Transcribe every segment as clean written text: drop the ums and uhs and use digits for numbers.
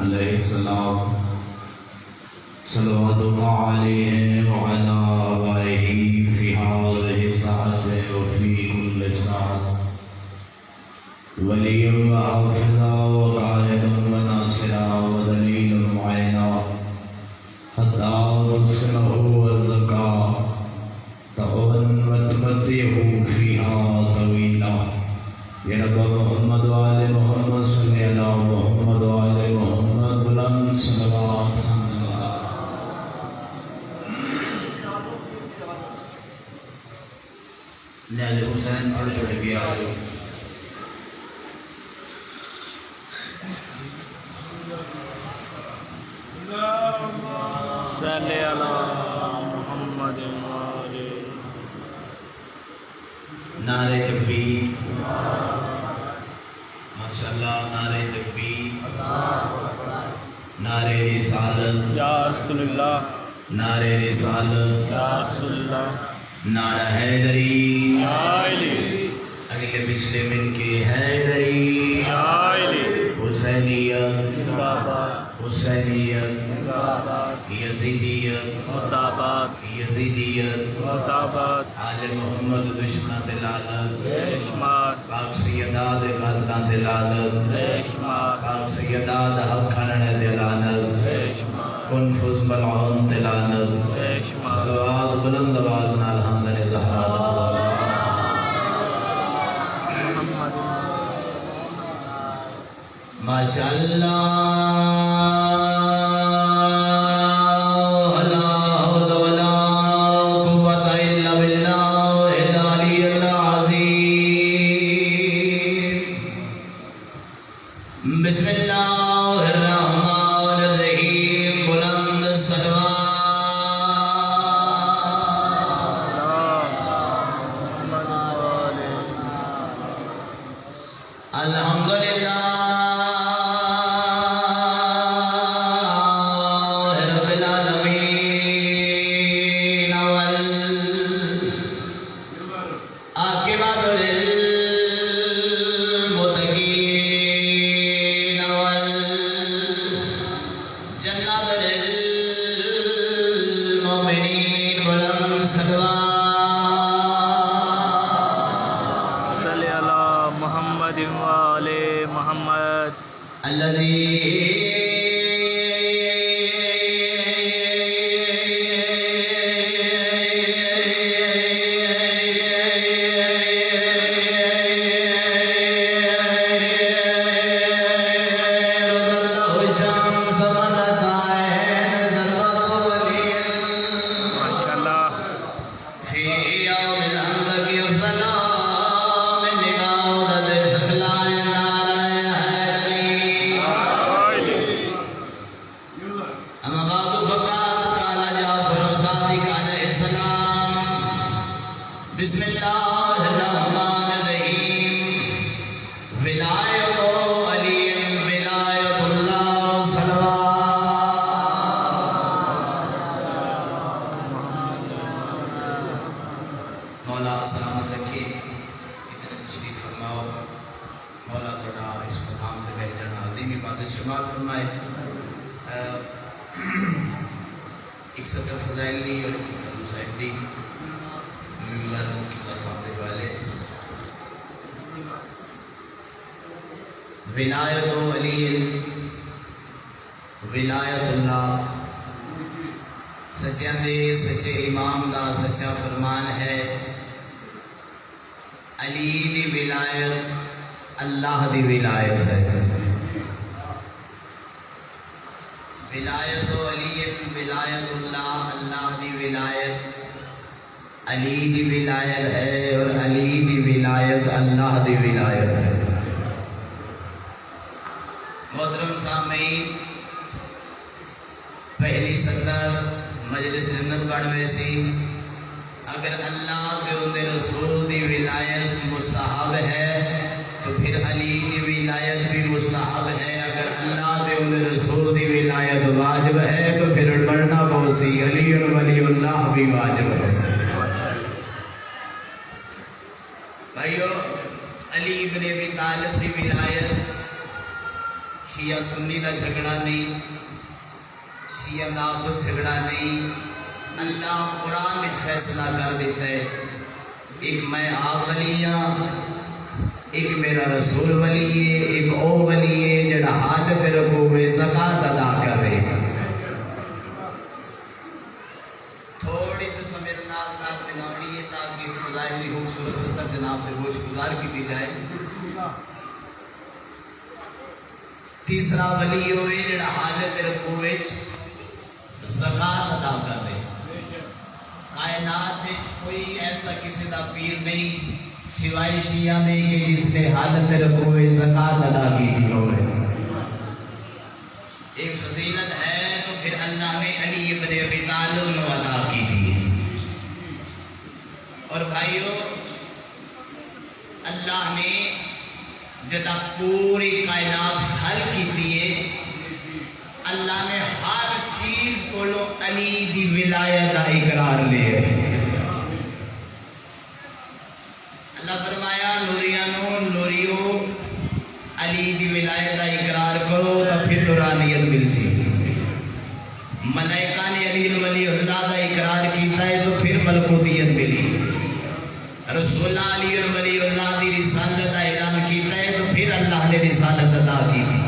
علیہ السلام صلوات اللہ علیہ وعلى آبائه فی هذه الساعة وفی كل ساعة ولي وحافظا وقائد وناصرا ودليل معينا حتى ترسله وزكا تقوى وتمتعه فيها طويلا یا رب محمد وآل محمد صلی اللہ محمد وآل محمد بلند صلوات نیاز حسین پڑھ توڑے بھی آئے صلی اللہ محمد وآل نعرہ تکبیر ماشاءاللہ نعرہ تکبیر نعرہ رسالت یا رسول اللہ نعرہ رسالت یا رسول اللہ نعرہ حیدری یا علی اگلے پچھلے مل کے حیدری یا علی حسینیت بابا حسینیت مطابات یزیدیت مطابات یزیدیت مطابات آل محمد دشمن دلالت بے شمار پاک سیداد قاتلان دلالت بے شمار پاک سیداد حق کھنڑ دلالت بے شمار کنفذ ملعون دلالت بے شمار صلوات بلند آواز نال حمد زہرا محمد ماشاءاللہ بسم اللہ الرحمن الرحیم بلند صلوات محمد وآل الحمدللہ رب العالمین والعاقبۃ للمتقین والجنۃ للمؤمنین بلند صلوات صلی اللہ محمد وآل محمد الذي ماشاءاللہ في يوم الأندق السلام من عودة سسلان أما بعد فقد قال جعفر الصادق عليه السلام بسم الله الرحمن الرحيم ولاية علي ولاية الله صلوات مولا سلامت رکھے اتنے تشریف فرماؤ مولا تھوڑا اس مقام تے بیٹھ جانا عظیم عبادت شمار فرمائے ایک سطر فضائل دی اور ایک سطر مصائب دی مرحوم قبلہ صاحب دے والے ولایت علی ولایت اللہ سچیاں دے سچے امام دا سچا فرمان ہے علی دی ولایت اللہ دی ولایت ہے ولایت علی ولایت اللہ اللہ دی ولایت علی دی ولایت ہے اور علی دی ولایت اللہ دی ولایت ہے محترم سامعین پہلی سطر مجلس جنت بن ویسی اگر اللہ کے اندر رسول دی ولایت مستحب ہے تو پھر علی کی ولایت بھی مستحب ہے اگر اللہ کے اندر رسول دی ولایت واجب ہے تو پھر پڑھنا پوسی علی ولی اللہ بھی واجب ہے بھائیو علی ابن ابی طالب دی ولایت شیعہ سنی دا جھگڑا نہیں، شیعہ دا آپس جھگڑا نہیں، اللہ قرآن میں فیصلہ کر دیتا ہے، ایک میں آپ ولی ہاں، ایک میرا رسول ولی ہے، ایک او ولی ہے جڑا حالت رکھو میں زکاة ادا کر رہے ہیں۔ تھوڑی تو سمیرے نال ملاؤنی ہے تاکہ فضائل کی خوبصورت ستر جناب پہ گوش گزار کی دی جائے۔ تیسرا ولی ہوئے جڑا حالت رکھو میں زکاة ادا کر رہے ہیں۔ کائنات میں کوئی ایسا کسی دا پیر نہیں سوائے شیعہ میں کہ جس نے حالت رکھو میں زکاة ادا کی تھی ہوئے۔ ایک فضیلت ہے تو پھر اللہ نے علی ابن ابی طالب نے ادا کی تھی۔ اور بھائیو اللہ نے جدا پوری کائنات خلق کی تھی، اللہ نے ہر چیز کو لو علی دی ولایت کا اقرار لے۔ اللہ فرمایا نوریانو نوریو علی دی ولایت کا اقرار کرو تو پھر نورانیت مل سی۔ ملائکہ نے علی ولی اللہ کا اقرار کیتا ہے تو پھر ملکوتیت ملی۔ رسول علی ولی اللہ دی رسالت کا اعلان کیتا ہے تو پھر اللہ نے رسالت ادا کی تھی۔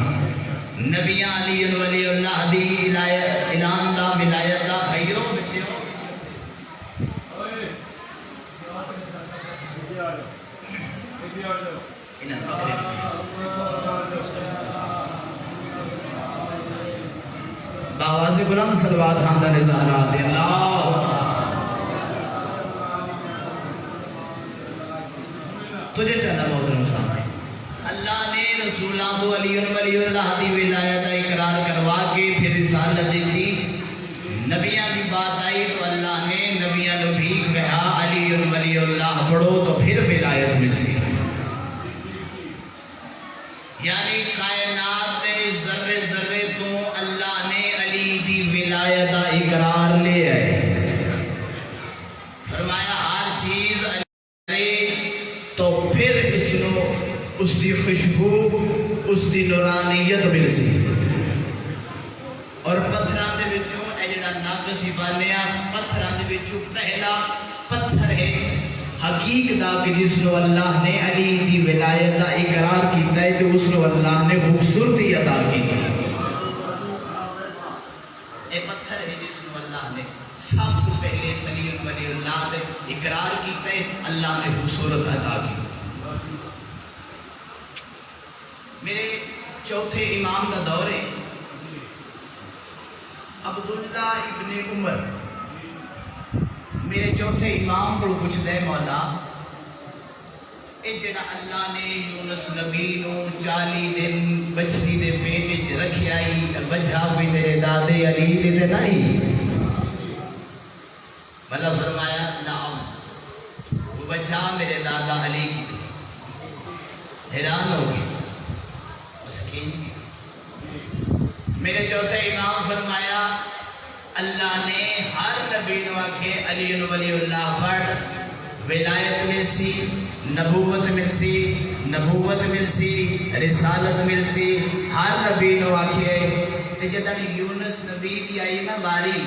نبی علی ولی اللہ دی اعلان دا ولایت دا بھائیو بچیو باواز بلند صلوات خاندہ نظارات اللہ تجھے چاہنا محترم سامنے اللہ نے رسولہ تو علی ولی اللہ دی ولایت اقرار کروا کے پھر رسالت دی تھی۔ نبیان دی بات آئی تو اللہ نے نبیان نے بھی کہا علی ولی اللہ پڑھو تو پھر ولایت مل سی۔ یعنی کائنات نے ذرے ذرے تو اللہ نے علی دی ولایت اقرار لے آئے، فرمایا ہر چیز تو پھر اس دی خوشبو اس دی نورانیت مل سی۔ اور پتھران دے وچوں اے جڑا نگ سی بانیا پتھران دے وچوں پہلا پتھر ہے حقیق دا کہ جس نو اللہ نے علی دی ولایت دا اقرار کیتا ہے تو اس نو اللہ نے خوبصورتی عطا کی۔ اے پتھر ہے جس نو اللہ نے سب کو پہلے علی ولی اللہ دے اقرار کیتا ہے، اللہ نے خوبصورت عطا کی۔ میرے چوتھے امام کا دور ہے عبداللہ ابن عمر، میرے چوتھے امام کو پوچھ دے مولا اے جڑا اللہ نے یونس نبی نو 40 دن بچڑی دے پیٹ وچ رکھیا ہی وجہ بھی تیرے دادے علی دے تے نہیں؟ مولا فرمایا نعم، وہ وجہ میرے دادا علی کی تھی۔ حیران ہو گئی مسکین کی۔ میرے چوتھے امام فرمایا اللہ نے ہر نبی نو آکھے علی ولی اللہ پڑھ ولایت مل سی، نبوت مل سی، نبوت مل سی، رسالت مل سی، ہر نبی نو آکھے۔ تے جدن یونس نبی دی آئی نا باری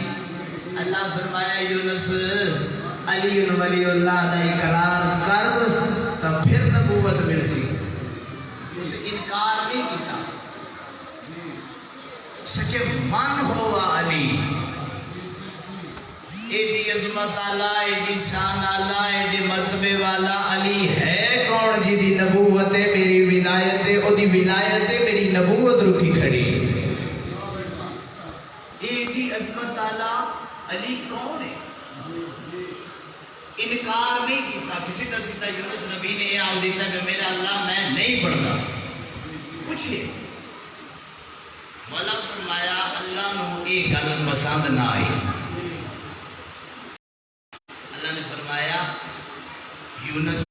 اللہ فرمایا یونس علی ولی اللہ دا اقرار کر تو پھر نبوت مل سی۔ اسے انکار نہیں کیتا سکے من ہوا علی ایڈی عظمت آلہ ایڈی شان آلہ ایڈی مرتبے والا علی ہے کون جی دی نبوت ہے میری ولایت ہے او دی ولایت ہے میری نبوت رکی کھڑی۔ ایڈی عظمت آلہ علی کون ہے؟ انکار نہیں کیتا کسی طرح سیدھا یونس نبی نے یہ آل دیتا کہ میرا اللہ میں نہیں پڑھتا کچھ نہیں۔ مولا فرمایا اللہ نو ایک گل پسند نہ آئی، اللہ نے فرمایا یونس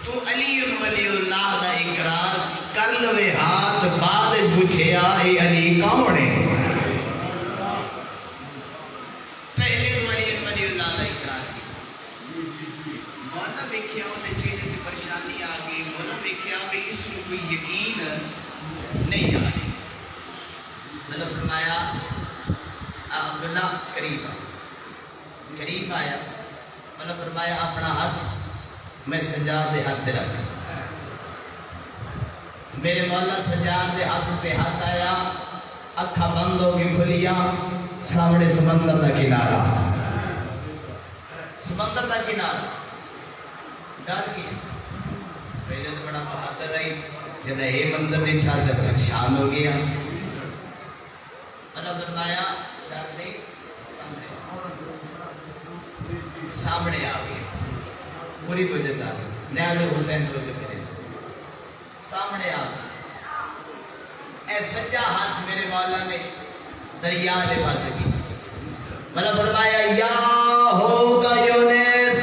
تو علی ولی اللہ دا اقرار کر لوے ہاتھ بعد پوچھیا اے علی کون ہے؟ پہلے تو علی ولی اللہ دا اقرار کیا، مولا ویکھیا تے چہرے تے پریشانی آ گئی، مولا ویکھیا بھی اس کو کوئی یقین نہیں آ رہی. مطلب فرمایا عبداللہ قریب آیا. مطلب فرمایا اپنا ہاتھ میں سجاد دے ہاتھ رکھ. میرے مولا سجاد دے ہاتھ پہ ہاتھ آیا. اکھا بند ہو کے کھلیا. سامنے سمندر دا کنارہ. سمندر دا کنارہ. ڈر گیا. پہلے تو بڑا بہادر رہی. جب یہ منظر دیکھا تو پریشان ہو گیا. اللہ فرمایا ڈر نہیں, سامنے آ گیا. پوری تو جزا نیاز حسین تو کرے سامنے آ گیا. اے سجا ہاتھ میرے مولا نے دریا دے پاس کی. مطلب فرمایا یا ہوگا یونس,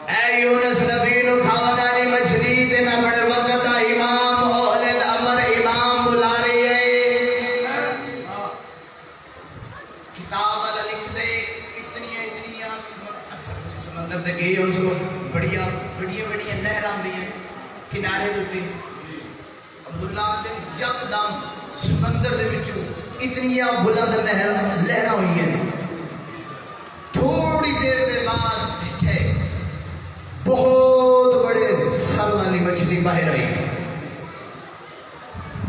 اے یونس نبی نو کھانا نہیں مچھلی تے نہ بڑے وقت امام اہل الامر امام بلا رہی ہے. کتاب والا لکھ دے اتنی سمندر تے گئی اس کو بڑیا لہر آندی ہیں کنارے دے. عبداللہ دے یکدم سمندر دے وچوں اتنیاں بلند لہراں ہوئی ہیں. تھوڑی دیر دے بعد پیچھے بہت بڑے سر والی مچھلی باہر آئی.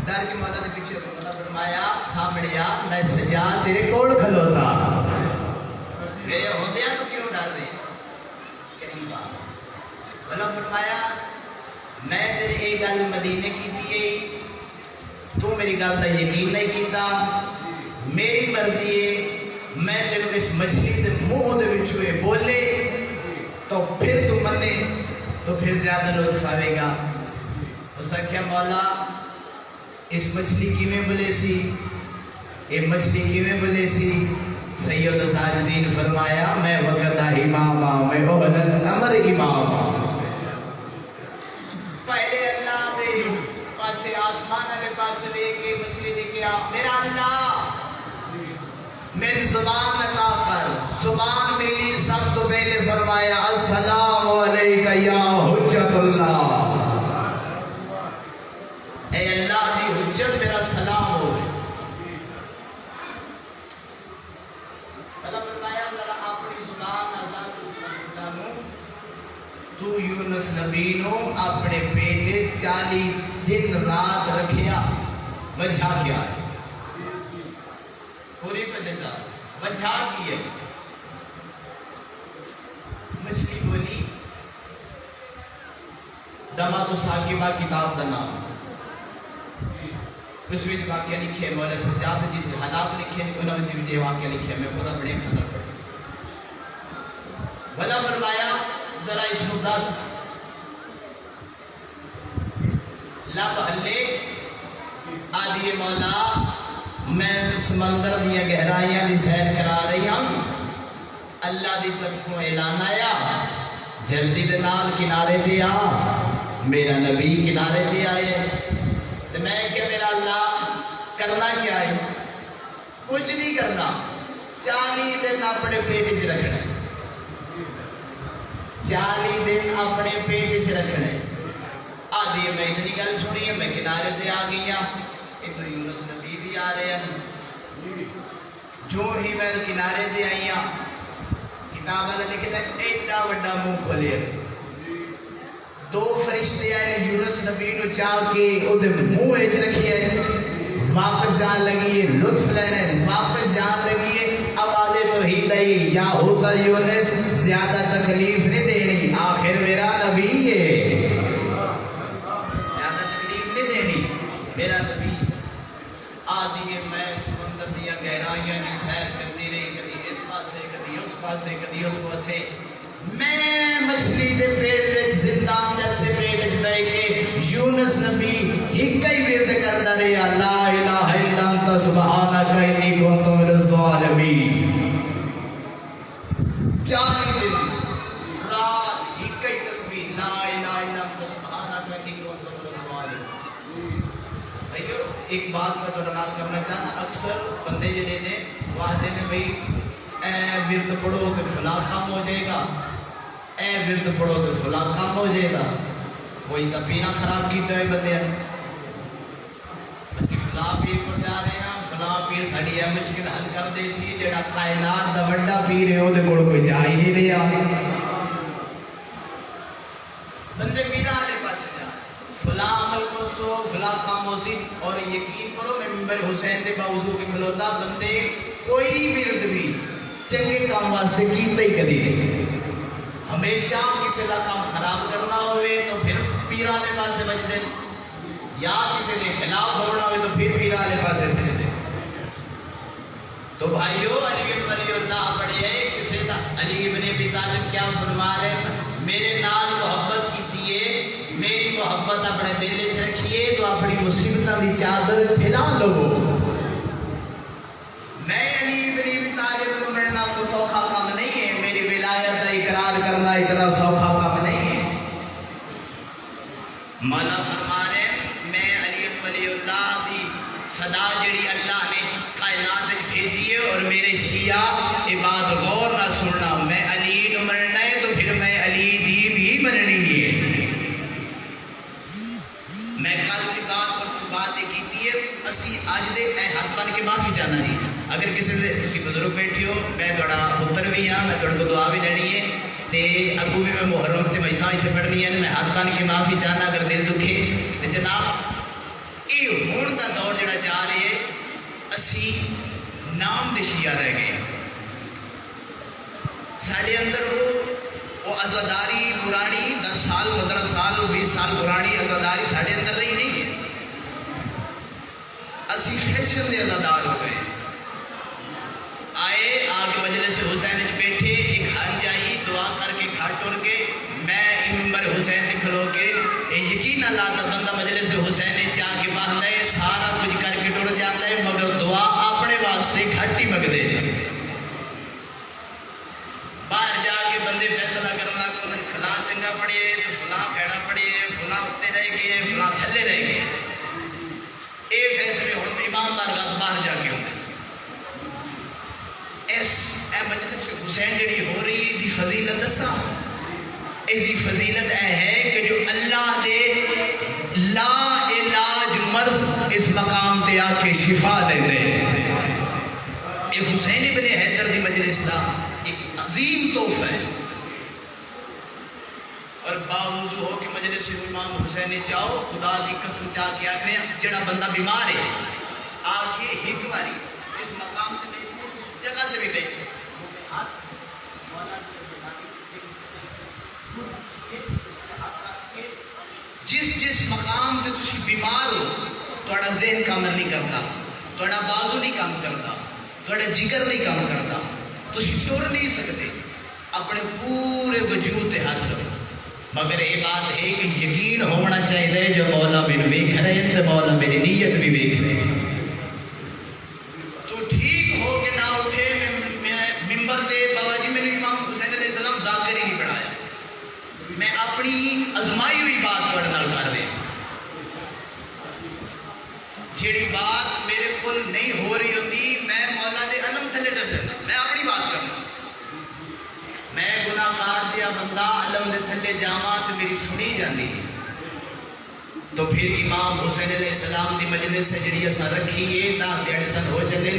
ڈر کے مولا نے پیچھے فرمایا سامنے آ, میں سجا تیرے کول کھلوتا. میرے ہوندیاں تو کیوں ڈر رہے. قریب آ. مولا فرمایا میں تیری یہ گل مدینے کی تھی, تو میری گل کا یقین نہیں کیتا. میری مرضی ہے میں تینوں اس مچھلی کے منہ دے وچوں یہ بولے تو پھر تو منے تو پھر زیادہ لطف آئے گا. اس نے کہا مولا اس مچھلی کیویں بولے سی, یہ مچھلی کیویں بولے سی. سید ساجدین فرمایا میں وقت دا امام ہاں, میں اہل الامر امام ہاں. پہلے اللہ دے پاسے آسمان والے پاسے لے کے مچھلی دیکھا. میرا اللہ میری زبان عطا کر. زبان ملی سب تو پہلے فرمایا السلام علیکہ یا حجت اللہ. اے اللہ دی حجت میرا سلام ہو. اللہ فرمایا ذرا اپنی زبان اللہ نو تو یونس نبی نو اپنے پیٹے 40 دن رات رکھیا. وجہ کیا ہے پوری پہلے چاہ وجہ کی ہے. مچھلی بولی دمات و ثاقبہ کتاب دا نام. اس میں واقعہ لکھے مولا سجاد جی حالات لکھے انہوں نے جو واقعہ لکھے میں پورا بڑے خطر پڑے. بھلا فرمایا ذرا اس کو 10 لب ہلے. آدھی مولا میں سمندر دیا گہرائیاں دی سیر کرا رہی ہوں. اللہ دی طرفوں اعلان آیا جلدی دے نال کنارے تے آ. میرا نبی کنارے تے آئے تو میں کہ میرا اللہ کرنا کیا ہے. کچھ نہیں کرنا. 40 دن اپنے پیٹ چ رکھنا. 40 دن اپنے پیٹ چ رکھنا. آدھی میں اتنی گل سنی ہے میں کنارے تے آ گئی ہوں. ادھر یونس نبی بھی آ رہے ہیں. جو ہی میں کنارے تے آئی ہوں کتاب والا لکھتا ہے ایڈا وڈا منہ کھولے. 2 فرشتے آئے یونس نبی نو چاہ کے اودے منہ وچ رکھیے. واپس جان لگی ہے لطف لینے. واپس جان لگی ہے آواز توحید آئی یا ہوتا یونس زیادہ تکلیف نہیں دینی. آخر میرا نبی ہے. زیادہ تکلیف نہیں دینی میرا نبی. آدھی ہے میں سمندر دیا گہرائیاں کی سیر کرتی رہی. کدی اس پاسے کدی اس پاسے کدی اس پاسے. میں مچھلی دے پیٹ وچ زندہ جیسے پیٹ وچ بیٹھ کے یونس نبی ایک ہی ورد کردا رہیا لا الہ الا انت سبحانک انی کنت من الظالمین. 40 دن رات ایک ہی تسبیح لا الہ الا انت سبحانک انی کنت من الظالمین. بھائیو ایک بات میں تھوڑا نال کرنا چاہتا. اکثر بندے جڑے نے وعدے نے بھائی اے ورد پڑھو تو فلاں کام ہو جائے گا, اے ورد پڑھو تو فلاں کام ہو جائے گا. کوئی کا پینا خراب کیتا ہے بندے فلاں پیر کو جا رہے ہیں، فلاں پیر ساری یہ مشکل حل کر دے سی، جڑا کائنات دا وڈا پیر ہے وہ کوئی جا ہی نہیں رہا. بندے پیرا والے پاس جا فلاں عمل کو سو فلاں کام ہو سی، اور یقین کرو میں ممبر حسین دے باوضو کے کھلوتا بندے کوئی ورد بھی چنگے کام واسطے کیتا ہی کدی نہیں. ہمیشہ کسی کا کام خراب کرنا ہوئے تو پھر پیرا والے پاسے بجتے، یا کسی کے خلاف ہونا ہوئے تو پھر پیرا والے پاسے بجتے. تو بھائیو علی بن ولی اللہ پڑھیے کسی کا علی بن ابی طالب کیا فرما رہے ہیں، میرے نال محبت کیتی ہے، میری محبت اپنے دل چ رکھیے تو اپنی مصیبتوں کی چادر پھیلا لو. میں علی بن ابی طالب کو ملنا کو سوکھا کام نہیں ہے، میری ولایت کا اقرار کرنا اتنا سوکھا کام نہیں ہے. مولا فرما رہے ہیں میں علی بن ولی اللہ دی صدا جڑی اللہ نے کائنات میں بھیجی ہے، اور میرے شیعہ یہ بات غور نہ سننا، میں علی نو مننا ہے تو پھر میں علی دی بھی مننی ہے. میں کل کی بات پر بات یہ کیتی ہے، اسی آج دے میں ہاتھ بن کے معافی چاہنا جی. اگر کسی سے کسی بزرگ بیٹھی ہو، میں تھوڑا پتر بھی ہاں، میں تھوڑے کو دعا بھی لینی ہے، تے اگو بھی میں محرم تے میساں اتنے پڑھنی ہے، میں ہاتھ بن کے معافی چاہنا اگر دل دکھے. تے جناب یہ ہون کا دور جڑا جا رہے ہے، اسی نام دے شیعہ رہ گئے. ساڑھے اندر وہ عزاداری پرانی 10 سال 15 سال 20 سال پرانی عزاداری ساڑھے اندر رہی نہیں ہے. اسی فیشن دے عزادار ہو گئے. آئے آگے مجلس حسین بیٹھے، ایک ہن جائی دعا کر کے گھر ٹر کے، میں ممبر حسین کھلو کے یقین اللہ کا بندہ مجلس حسین چاہ کے باندھا ہے، سارا کچھ کر کے ٹر جاتا ہے، مگر دعا اپنے واسطے گھٹ ہی مگدے. باہر جا کے بندے فیصلہ کرنا کو فلاں چنگا پڑھے تو فلاں پیڑا پڑھے، فلاں اتنے رہ گئے فلاں تھلے رہ گئے. یہ فیصلے ہوں امام بارگاہ باہر جا کے ہوتے. اس مجلس حسین جڑی ہو رہی دی فضیلت دسا، اس دی فضیلت ہے کہ جو اللہ دے لا علاج مرض اس مقام تے آ کے شفا دے دے. یہ حسین ابن حیدر دی مجلس دا ایک عظیم تحفہ ہے. اور باوضو ہو کہ مجلس امام حسین چاہو خدا دی قسم چاہ کے آخر جڑا بندہ بیمار ہے آ کے ایک باری اس مقام تے بیٹھے، اس جگہ تے بھی بیٹھے، جس مقام تے تسی بیمار ہو، تھوڑا ذہن کام نہیں کرتا، تھوڑا بازو نہیں کام کرتا، تھوڑا جگر نہیں کام کرتا، تسی ٹر نہیں سکتے، اپنے پورے وجود تے ہاتھ رکھو. مگر یہ بات ہے کہ یقین ہونا چاہیے جو مولا میرے ویکھ رہے ہیں تو مولا میری نیت بھی ویکھ رہے ہیں. تو ٹھیک ہو کہ نہ اٹھے ممبر دے بابا جی میرے امام حسین علیہ السلام ذاکر ہی نہیں پڑھایا، میں اپنی ازمائی ہوئی بات پڑھ نال کر دیں. جیڑی بات میرے کو نہیں ہو رہی ہوتی میں مولا دے علم تھلے ڈر جانا، میں اپنی بات کرنا. میں گناہ کار دیا بندہ علم دے تھلے جاواں تو میری سنی جاندی. تو پھر امام حسین علیہ السلام دی مجلس سے جڑی اساں رکھی ہے 10 دن سن ہو چلے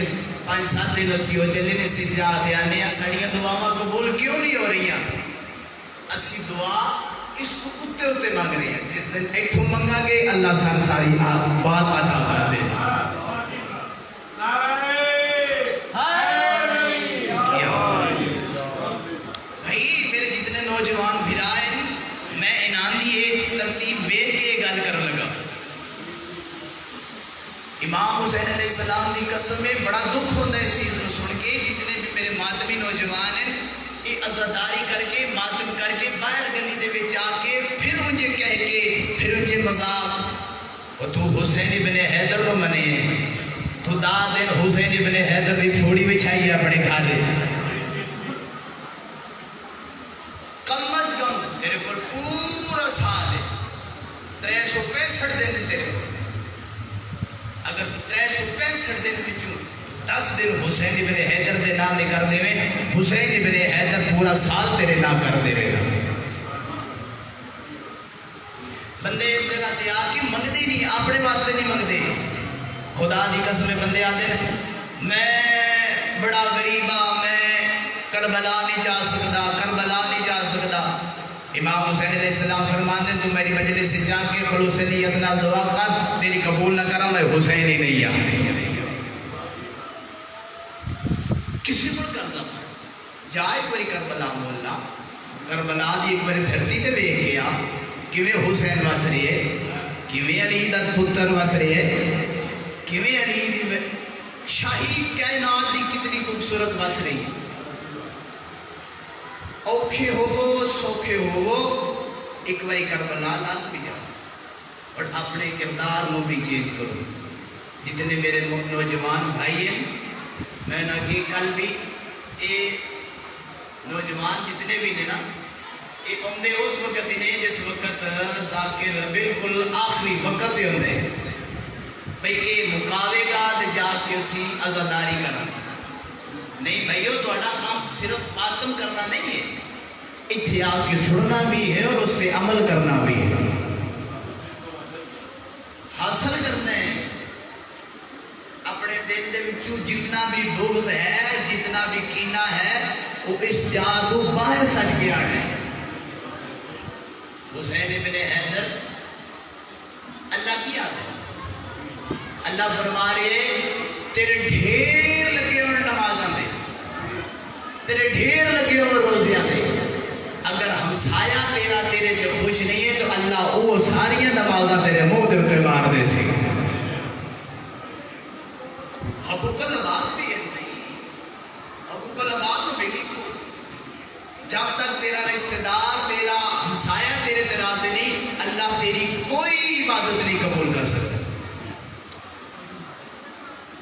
5-7 دن اسی ہو چلے نے سجا دیانے ساڑیاں دعاواں قبول کیوں نہیں ہو رہی ہیں؟ اسی دعا اس کو کتے ہوتے مانگ رہے ہیں، جس دن ایٹھوں منگا گے اللہ سان ساری بات عطا کر دے. نوجوان بھرائے میں انعام دی ایک ترتیب ویکھ کے گل کر لگا. امام حسین علیہ السلام دی قسم میں بڑا دکھ ہوتا ہے اس چیز کو سن کے. جتنے بھی میرے ماتمی نوجوان ہیں یہ عزاداری کر کے ماتم کر کے باہر گلی دے وچ آ کے پھر انجے کہہ کے پھر انجے مذاق اور تو حسین ابن حیدر نو منے تو دا دن حسین ابن حیدر دی تھوڑی بچھائی ہے اپنے کھالے. تیرے کو پورا سال ہے 365 دن تیرے کو، اگر 365 دن بچوں 10 دن حسین ابن حیدر دے نام نہیں کر دے حسین ابن حیدر پورا سال تیرے نام کر دے. بندے اس جگہ تے آ کے منگتے نہیں، اپنے واسطے نہیں منگتے، خدا دی قسم بندے آتے میں بڑا غریب ہاں، میں کربلا نہیں جا سکتا، کربلا نہیں جا سکتا۔ امام حسین علیہ السلام فرماتے تو میری مجلس سے جا کے خلوص نیت نال دعا کر، میری قبول نہ کرا میں حسین ہی نہیں آ کسی کو کرنا جا ایک باری کربلا مولا کربلا دی ایک باری دھرتی تے ویکھ گیا کیویں حسین وس رہی ہے، کیویں علی دا پتر وس رہی ہے، کیویں علی دی شاہی کائنات دی کتنی خوبصورت وس رہی ہے۔ اوکھے ہوو سوکھے ہوو ایک باری کربلا لازمی جاؤ اور اپنے کردار نو بھی چینج کرو۔ جتنے میرے نوجوان بھائی ہیں میں نے کہ کل بھی یہ نوجوان جتنے بھی نے نا یہ آدھے اس وقت ہی نہیں جس وقت ذاکر بالکل آخری وقت پہ ہوتے بھائی یہ مقاوے گا تو جا کے اسی عزاداری کرنا نہیں بھائیو تھوڑا کام صرف ماتم کرنا نہیں ہے، اتنے آ کے سننا بھی ہے اور اس پہ عمل کرنا بھی ہے، حاصل کرنا ہے۔ اپنے دل دے وچوں جتنا بھی بغض ہے، جتنا بھی کینہ ہے وہ اس جادو باہر سٹ کے آنا ہے۔ حسین ابن حیدر اللہ کی یاد ہے، اللہ فرما رہے تیرے ڈھیر لگے ہوئے نمازاں دے، تیرے ڈھیر لگے ہوئے روزیاں دے، اگر ہمسایہ تیرا تیرے جو خوش نہیں ہے تو اللہ وہ ساری نمازاں تیرے منہ دے اتنے مار دے سی۔ حقوق العباد بھی ہے نہیں، حقوق العباد تو بھی جب تک تیرا رشتہ دار تیرا ہمسایہ تیرے تے راضی نہیں اللہ تیری کوئی عبادت نہیں قبول کر سکتا۔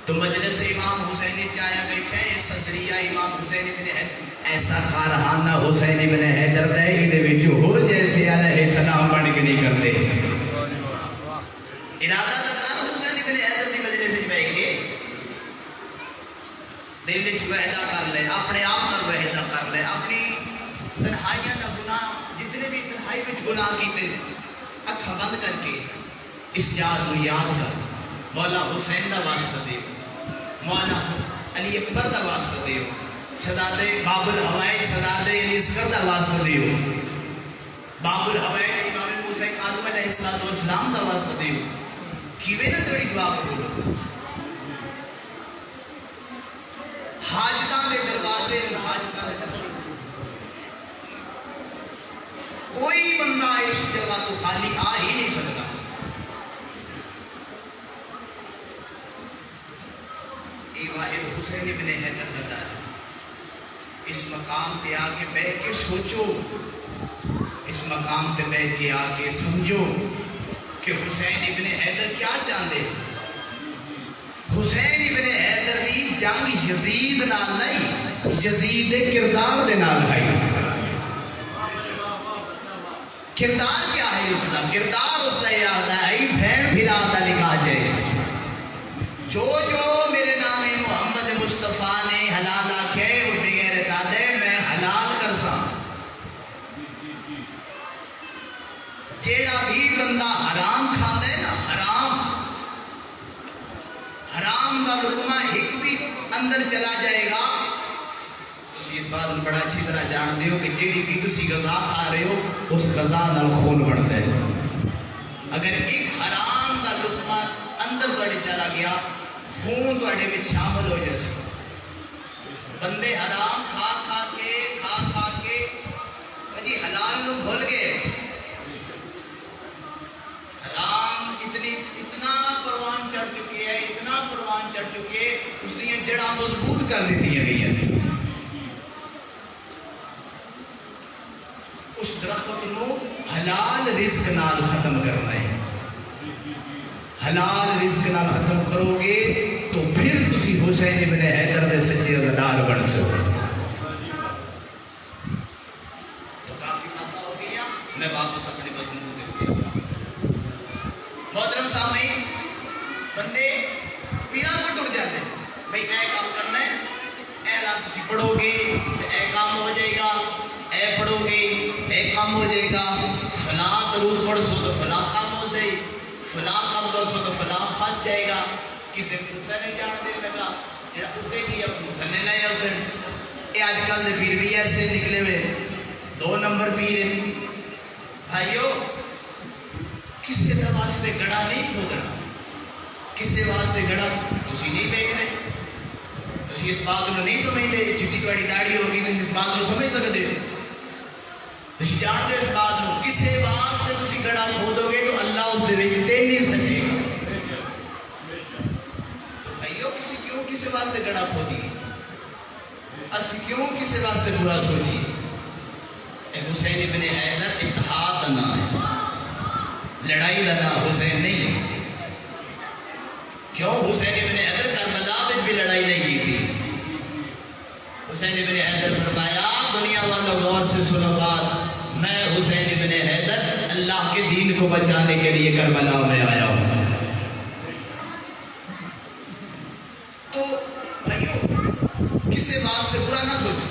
تو مجلس امام حسین چایا بیٹھے ہیں صدریہ امام حسین ابن حیدر ایسا کارخانہ حسین ابن حیدر دے یہ وچ ہور جیسے علیہ السلام بن کے نہیں کرتے۔ ارادہ کر حسین ابن حیدر دی مجلس وچ بیٹھ کے دل وچ وعدہ کر لے، اپنے آپ نال وعدہ کر لے، اپنی تنہائیاں دا گناہ جتنے بھی تنہائی وچ گناہ کیتے اکھاں بند کر کے اس یاد نو یاد کر، مولا حسین دا واسطہ دے، مولا علی اکبر دا واسطہ دیو، سداد باب الحوائج سداد علی اصغر دا واسطہ دیو، باب الحوائج امام موسیٰ کاظم علیہ السلام دا واسطہ دیو، کیویں نہ تیری دعا قبول حاجتاں دے دروازے حاجتاں دے دروازے کوئی بندہ اس جگہ تو خالی آ ہی نہیں سکتا۔ واحد حسین ابن حیدر بتا اس مقام تے آ کے بیٹھ کے سوچو، اس مقام تے بیٹھ کے آ کے سمجھو کہ حسین ابن حیدر کیا چاہتے۔ حسین ابن حیدر دی جنگ یزید نال نہیں، یزید دے کردار دے نال ہے۔ کردار کیا ہے اس کا؟ کردار اس کا یہ آتا ہے بھین بھرا دا لکھا جائے جو میرے نام محمد مصطفیٰ نے حلال آکھے وہ بغیر دادے میں حلال کرسا۔ جیڑا بھی بندہ حرام کھاندے نا حرام کا لقمہ ایک بھی اندر چلا جائے گا، تسی اس بات بڑا اچھی طرح جانتے ہو کہ جیڑی بھی تسی غذا کھا رہے ہو اس غذا نال خون بڑھتا ہے۔ اگر ایک حرام کا لقمہ اندر بڑھ چلا گیا خون تواڈے وچ شامل ہو جائے۔ بندے حرام کھا کے جی حلال نو بھول گئے، حرام اتنا پروان چڑھ چکے ہے، اتنا پروان چڑھ چکے اس دیا جڑاں مضبوط کر دیتی گئی ہیں۔ اس درخت نو حلال رزق نال ختم کرنا ہے، حلال رزق نال ختم کرو گے تو پھر تسی حسین ابن حیدر دے سچے عزادار بن سکو۔ تو کافی باتیں ہو گئی ہیں، میں واپس اپنے مضمون دیتے ہیں۔ محترم سامعین، بندے پیرا کو ٹر جاتے ہیں بھائی اے کام کرنا ہے، اے لا تسی پڑھو گے تو اے کام ہو جائے گا، اے پڑھو گے اے کام ہو جائے گا، فلاں درود پڑھ سو تو فلاں کام ہو جائے، فلاں کام کر سو تو فلاں پھنس جائے گا، کسی پتر نہیں جان دے لگا جڑا اتنے گیا اس کو تھلے لایا اس نے. یہ اج کل کے پیر بھی ایسے نکلے ہوئے 2 نمبر پیر ہیں. بھائیو کسی کا واسطے گڑا نہیں کھودنا, کسی واسطے گڑا تسی نہیں دیکھ رہے, تسی اس بات کو نہیں سمجھتے. چٹی تھوڑی داڑھی ہوگی تو اس بات کو سمجھ سکتے ہو, تسی جانتے اس بات کو. کسی واسطے تسی گڑا کھودو گے تو اللہ اس دے وچ دے نہیں سکے گا. بھائیو کسی واسطے گڑا کھودی, اسی کیوں کسی واسطے برا سوچی. حسین ابن حیدر اتحاد کا نام ہے, لڑائی کا نام حسین نہیں ہے. کیوں حسین ابن حیدر کربلا میں بھی لڑائی نہیں کی تھی. حسین ابن حیدر فرمایا دنیا والوں غور سے سنو بات, میں حسین ابن حیدر اللہ کے دین کو بچانے کے لیے کربلا میں آیا ہوں. تو بھائیو کسی بات سے برا نہ سوچو.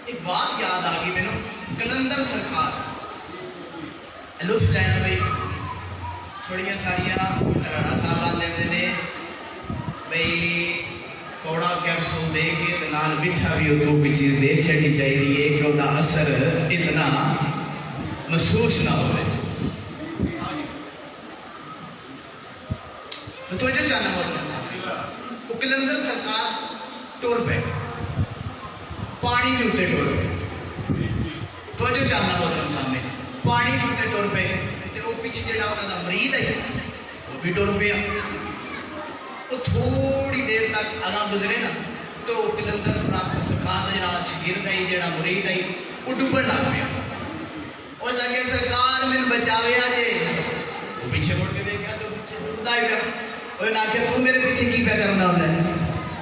ایک بات یاد آ گئی مینوں, کلندر سرکار لطف لین بھائی تھوڑیاں ساریاں رڑا صاحب لیندے نے بھائی کوڑا کیپسول دے کے تے نال مٹھا بھی اتوں کوئی چیز دے چھڑی چاہیے کہ وہ اثر اتنا محسوس نہ ہوئے. تو توجہ چاہنا بہت وہ کلندر سرکار ٹور پہ پانی کے اتنے ٹور پہ, توجہ چاہنا بہت سامنے پانی کے اتنے ٹور پہ. وہ پیچھے جڑا انہوں کا مریض ہے وہ بھی ٹر پیا. وہ تھوڑی دیر تک اگاں گزرے نا تو کلندر سرکار کا شگرد ہے جڑا مرید ہے وہ ڈبن لگ پیا. اس آگے سرکار میں بچاویا جے, وہ پیچھے مڑ کے دیکھا تو پیچھے ڈبدا ہی رہا. وہ نہ کہ تو میرے پیچھے کی پہ کرنا ہوتا ہے.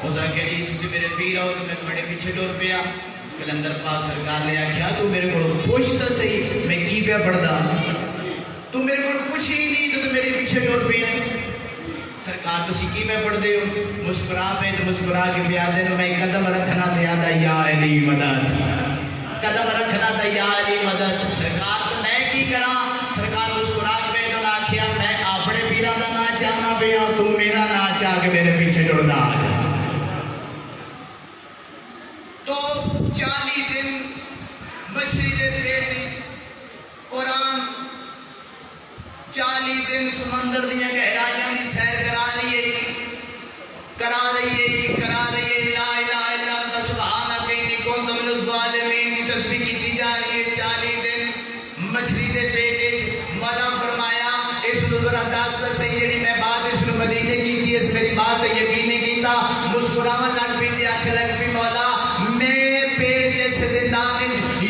اس آگے جی تجھے میرے پیر آؤ تو میں بڑے پیچھے ٹر پیا. کلندر پاک سرکار نے آخیا تو میرے کو پوچھ تو صحیح میں کی پیا پڑھدا, تو میرے کو پوچھ ہی نہیں تو میرے پیچھے ٹر پیا. سرکار تو کی میں پڑھتے ہو, مسکرا پہ تو مسکرا کے پیا دے میں قدم رکھنا دیا دا یا علی مدد, قدم رکھنا دا یا علی مدد. سرکار تو میں کی کرا, سرکار مسکرا کے پہ تو آخیا میں اپنے پیرا دا نا چاہنا پیا, تو میرا نا چاہ کے میرے پیچھے ٹردا آ جا. تو 40 دن مچھلی دے پیٹ قرآن 40 دن سمندر دیا گہرائیاں دی سیر کرا رہی ہے لا الہ الا انت سبحانک انی کنت من الظالمین دی تسبیح کی جا رہی ہے. 40 دن مچھلی دے پیٹ مولا فرمایا اس نو ذرا دس صحیح جڑی میں بات اس نو مدینے کی تھی, اس میری بات یقین نہیں کیتا. مسکراون لگ پی, آنکھ لگ پی مولا میرے پیٹ جیسے زندان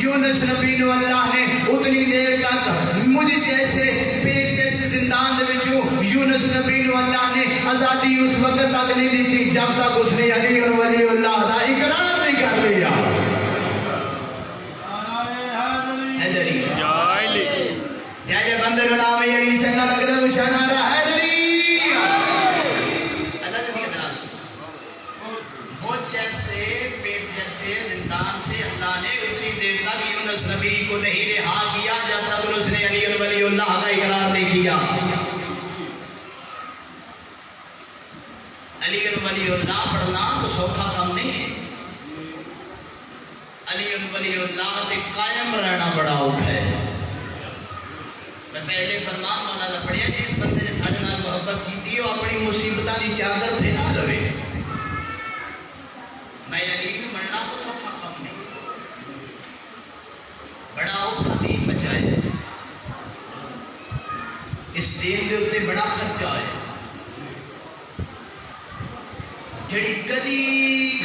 یونس نبی نو اللہ نے اتنی دیر تک مجھ جیسے پیٹ جیسے زندان دے وچوں یونس نبی نو اللہ نے آزادی اس وقت تک نہیں دی تھی جب تک اس نے علی اور ولی اللہ دا اقرار نہیں کر لیا. حیدری جائے بندے نو نام علی چنگا لگدا اونچا نعرہ حیدری. اللہ دی ادراس مجھ جیسے پیٹ جیسے زندان سے اللہ نے اتنی دیر تک یونس نبی کو نہیں رہا کیا جب تک اس نے علی اور ولی اللہ کا اقرار نہیں کیا. علی اور ولی اللہ پڑھنا تو سوکھا کام نہیں ہے. علی اور ولی اللہ کے قائم رہنا بڑا اوکھا ہے. میں پہلے فرمان مولا دا پڑھیا جس بندے نے ساڈے نال محبت کی وہ اپنی مصیبتاں دی چادر پھیلا لوے. میں علی نو مننا تو سوکھا کام نہیں, بڑا اوکھا دین بچائے. اس دین دے اتنے بڑا خرچہ ہے. جڑی کدی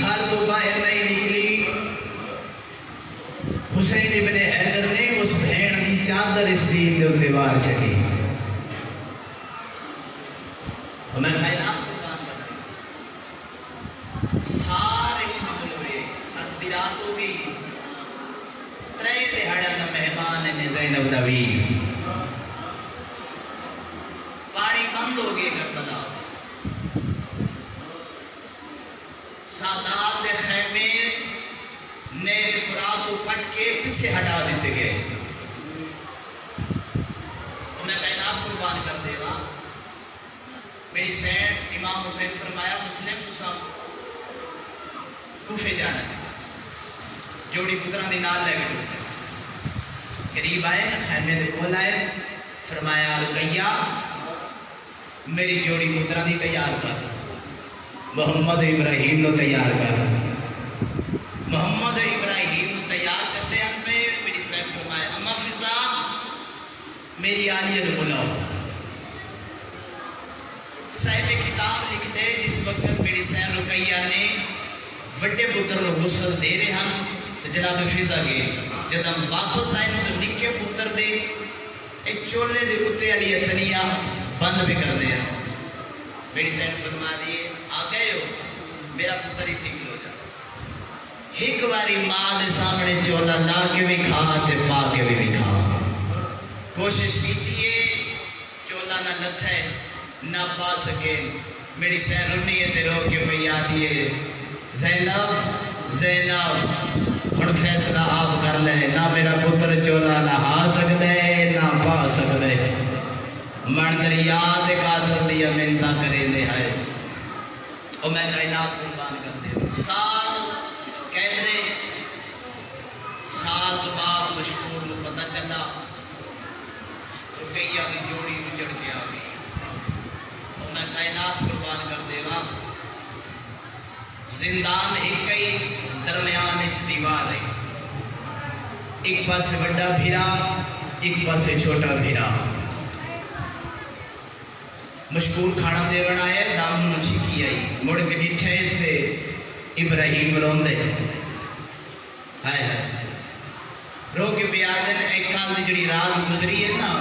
گھر تو باہر نہیں نکلی حسین ابن حیدر نے اس بہن دی چادر اس دین دے اتنے وار چکی. میں خیرات کی بات کر رہی سارے شامل ہوئے. 7 رات ہو گئی, 3 دہاڑیاں کا مہمان ہے زینب دا ویر. پانی بند ہو گئے کربلا. سادات خیمے نیل فرات کو پٹ کے پیچھے ہٹا دیتے گئے. میں کائنات قربان کر دے گا. میری سین امام حسین فرمایا مسلم تسا کوفے جانا ہے جوڑی پتران دی نال لے کے قریب آئے خیمے دے کول آئے فرمایا رقیہ میری جوڑی پتران دی تیار کر محمد ابراہیم نو تیار کر محمد ابراہیم نو تیار کرتے ہیں میں میری سین فرمایا اما فضا میری آلیت بلاؤ صاحب کتاب لکھتے جس وقت میری سین رقیہ نے وڈے پتر نو غسل دے رہے ہیں تو جناب فضا گئے جب ہم واپس آئے تو نکے پتر دے ایک چولے دے کتے علی اتنیا بند بھی کر دیا میری سین فرما دیے آ گئے ہو میرا پتر ہی ٹھیک ہو جائے ایک باری ماں دے سامنے چولا لا کے بھی کھا تے پا کے بھی کھا کوشش کیتی ہے چولا نہ لتھے نہ پا سکے میری سین رونی ہے تے رو کے میں یاد یہ زینب ہن فیصلہ آپ کر لے نہ میرا پتر چولا نہا سکتا ہے نہ پا سکتا ہے من دریا دے قاتل دیا منتا کرے لے آئے اور میں کائنات قربان کر دے سال کہہ رہے سال بعد مشہور کو پتہ چلا رقیہ دی جوڑی اجڑ کے آ گئی اور میں کائنات قربان کر دے گا زندان ایک کئی درمیان اس دیوار ہے ایک پاس بڑا بھیرا ایک پاس چھوٹا بھیرا مشکور کھانا دے بنا ہے دام نچی کی آئی مڑ کے ڈٹھے تھے ابراہیم روندے ہائے رو کے بیادن ایک کال دی جڑی رات گزری ہے نا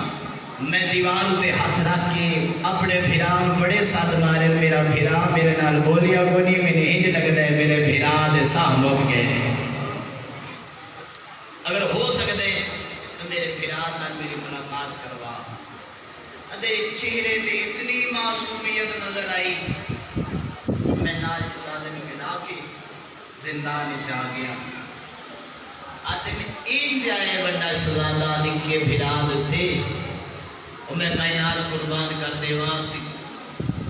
میں دیوار تے ہاتھ رکھ کے اپنے بھیران بڑے ساتھ مارے میرا بھیرا میرے نال بولیا کو نہیں میں نے انج لگتا ہے میرے بھیرا دے ساہ موک گئے اگر ہو سکتے تو میرے بھیرا نال میری ملاقات کروا ادھے چہرے تے اتنی معصومیت نظر آئی میں نال شہزادے میں ملا کے زندان جا گیا آتے میں این جائے بڑا شہزادہ لکھ کے بھیرا دیتے اور میں کائنات قربان کر دے وہاں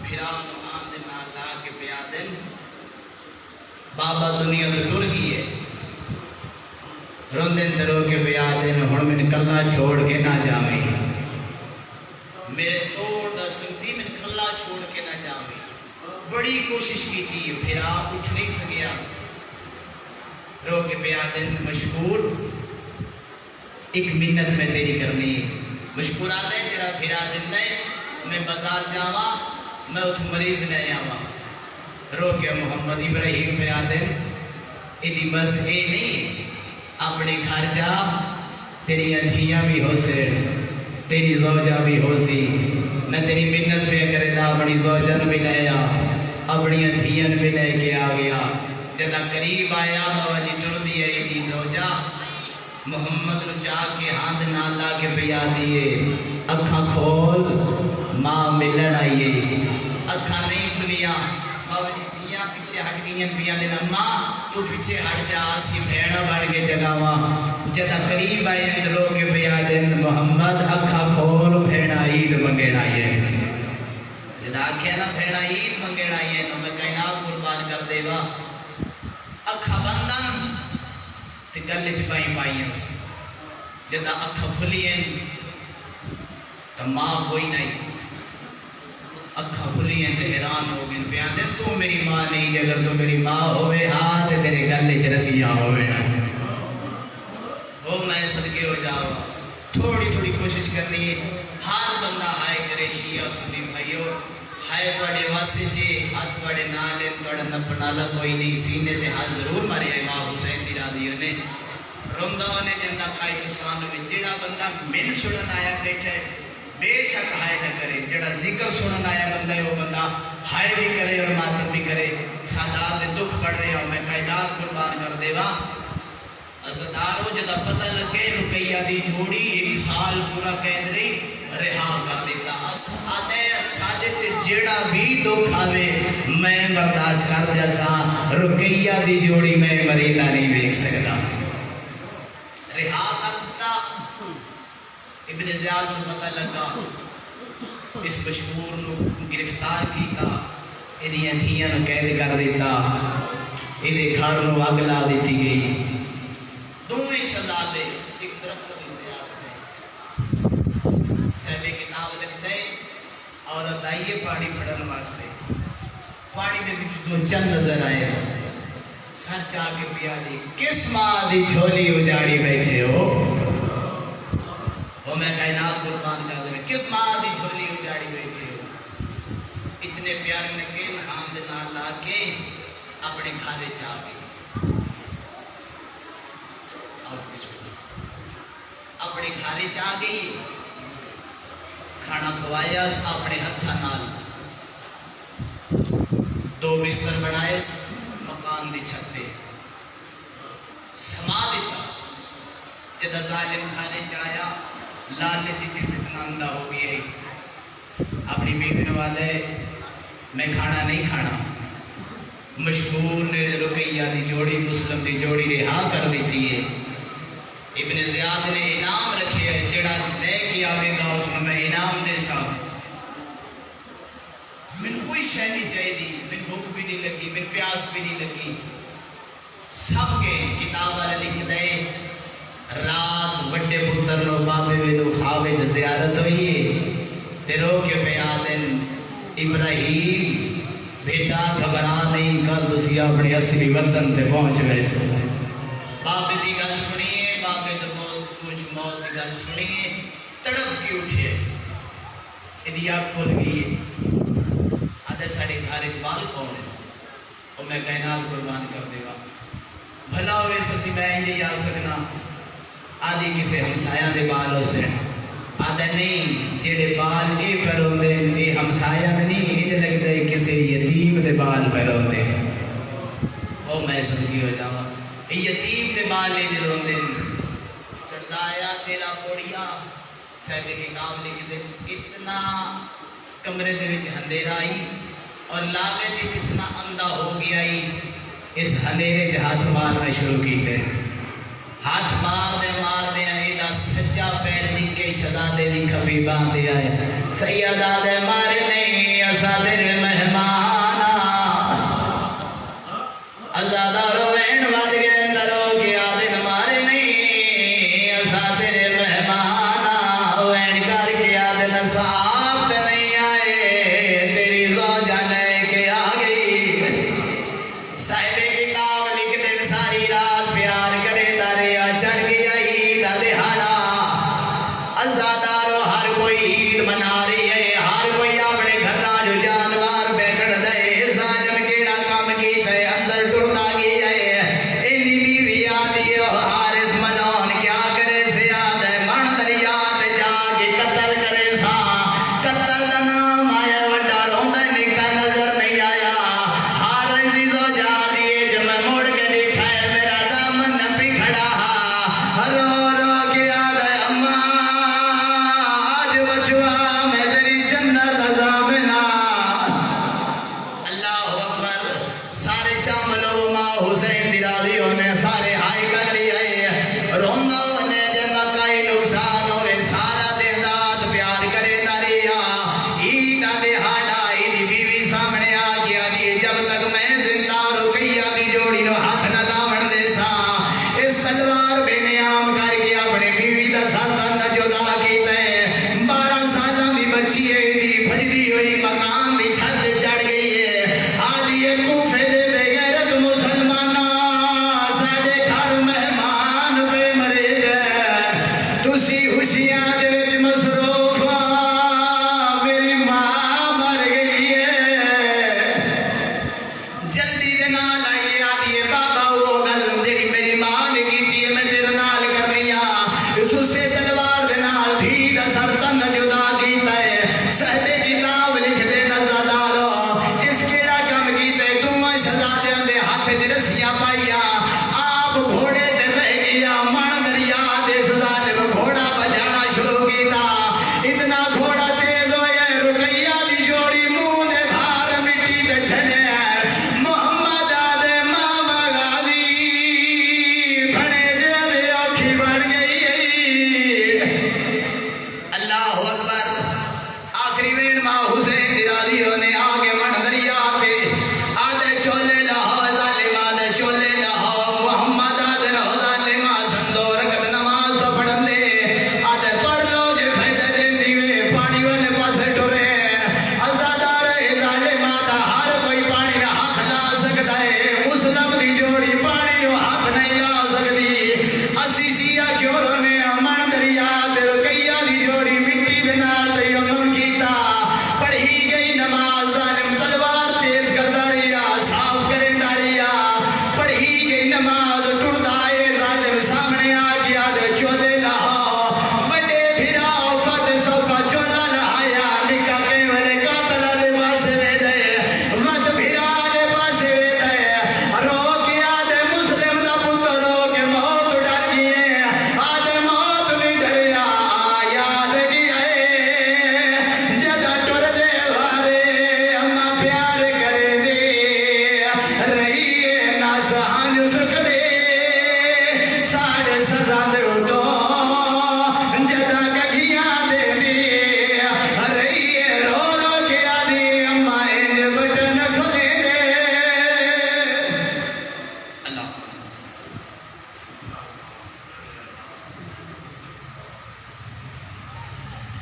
پھران آن دے نال لا کے پیا دن بابا دنیا میں ٹر گئی ہے روندن ترو کے پیا دن ہن میں کلا چھوڑ کے نہ جاویں میرے توڑ دا سکتی میں کلا چھوڑ کے نہ جاویں بڑی کوشش کی تھی پھر آپ اٹھ نہیں سکیا رو کے پیا دن مشکور ایک منت میں تیری کرنی مشکور آتا ہے تیرا پھرا زندہ ہے میں بازار جاوا میں اتھ مریض لے آوا رو کے محمد ابراہیم پہ آتے ایدی بس اے نہیں اپنے گھر جا تیری انتھیاں بھی ہو سے تیری زوجہ بھی ہو سی میں تیری منت پہ کرے دا اپنی زوجہ بھی لے آ اپنی انتھیاں بھی لے کے آ گیا جدہ قریب آیا بابا جی ٹر دیا ایدی زوجہ محمد نو چاہ کے ہاتھ نالا کے پیا دیے اکھاں کھول ماں ملن آئیے اکھاں نہیں کھلیا بابا جی تیاں پیچھے ہٹ گئیں پیا دینا ماں تو پیچھے ہٹ جا اسی بھیڑا بڑھ کے جگاواں جدہ قریب آئے اندروں کے پیا دن محمد اکھاں کھول بھیڑا عید منگیڑ آئیے جدہ آکھیا نا بھیڑا عید منگیڑ آئیے تو میں کائنات قربان کر دے گا اکھاں بندن تے گلے چ پائی ہیں جدہ اکھا کھلی ہیں تو ماں کوئی نہیں اکھا کھلی ہیں تے حیران ہو گئے پیا دے تو میری ماں نہیں اگر تو میری ماں ہوئے ہاں تے تیرے گلے چ رسیاں ہوئے وہ میں صدقے ہو جاؤ تھوڑی تھوڑی کوشش کرنی ہے ہر بندہ آئے کرے شیعہ سنی بھائیو ہائے توڑے واسے جے ہاتھ توڑے نالے توڑے نپنالا کوئی نہیں سینے تے ہاتھ ضرور مارے امام حسین دی رادیوں نے روندہ نے جندہ کائی حسان میں جڑا بندہ من سنن آیا بیٹھے بے شک ہائے نہ کرے جڑا ذکر سنن آیا بندہ ہے وہ بندہ ہائے بھی کرے اور ماتم بھی کرے سادات دکھ پڑ رہے ہوں میں قائدات قربان کر دے وا ازدارو جدہ پتہ لگے رقیہ دی جوڑی ایک سال پورا قید رہی رہا کر دیتا آتے ساجد جڑا بھی دکھ آوے میں برداشت کر جیسا رقیہ دی جوڑی میں مریدہ نہیں دیکھ سکتا رہا کرتا ابن زیاد کو پتہ لگا اس مشہور نو گرفتار کیتا، یہ دھیاں نو قید کر دیتا، یہ گھر نو اگ لا دیتی گئی، دونوں شہزادے ایک درخت دے صاحب کتاب لکھتے عورت آئیے پانی پڑھن واسطے، پانی دے وچ دو چند نظر آئے، سچ آ کے پیا دی کس ماں دی جھولی اجاڑی بیٹھے ہو، وہ میں کائنات قربان کر دے کس ماں دی جھولی اجاڑی بیٹھے ہو، اتنے پیارے لگے نام دے نال لا کے اپنے گھر چا گئی، اپنے گھر چا گئی، کھانا کھوایا اپنے ہاتھوں نال، دو بستر بنائے مکان دی چھت پہ سما دیتا، جدا ظالم کھانے چاہیا لالچ اتنا اندھا ہو گیا، اپنی بیوی نوالے میں کھانا نہیں کھانا، مشہور نے رقیہ دی جوڑی مسلم دی جوڑی رہا کر دیتی ہے، ابن زیاد نے انعام رکھے ہے جڑا لے کے آوے گا اس میں میں انعام دے سا، من کوئی شے نہیں چاہیے دی، من بھوک بھی نہیں لگی، من پیاس بھی نہیں لگی، سب کے کتاب والے لکھ دے رات بڑے پتر نو بابے ویلو خواب وچ زیارت ہوئی ہے تے رو کے پیا دن ابراہیم بیٹا گھبرا نہیں کل تسی اپنے اصلی وطن تے پہنچ گئے سو، بابے دی گل سنیے، بابے تو موت کچھ موت دی گل سنیے، تڑپ کے اٹھے، ادھی آنکھ کھل گئی، آدھے ساڑی گھر اقبال کون ہے، وہ میں کائنات قربان کر دے گا، بھلا ہوئے سسی میں نہیں آ سکنا، آدھی کسے ہمسایہ دے بال ہو سے، آدھے نہیں جیڑے بال اے پر ہوندے اے ہمسایہ دے نہیں، یہ لگتا ہے کسے یتیم دے بال پر ہوندے، وہ میں سنگی ہو جاوا، یتیم دے بال اے جو ہوندے، چڑھتا آیا تیرا پوڑیا، صاحب کتاب لکھ دے، اتنا کمرے دے وچ اندھیرا آئی اور لالچ اتنا اندھا ہو گیا ہی، اس اندھیرے چ ہاتھ مارنا شروع کیتے، ہاتھ مار دے ایدہ سچا پیر نکے شہزادے دی کھبی باندھے آئے، سیدہ دے مار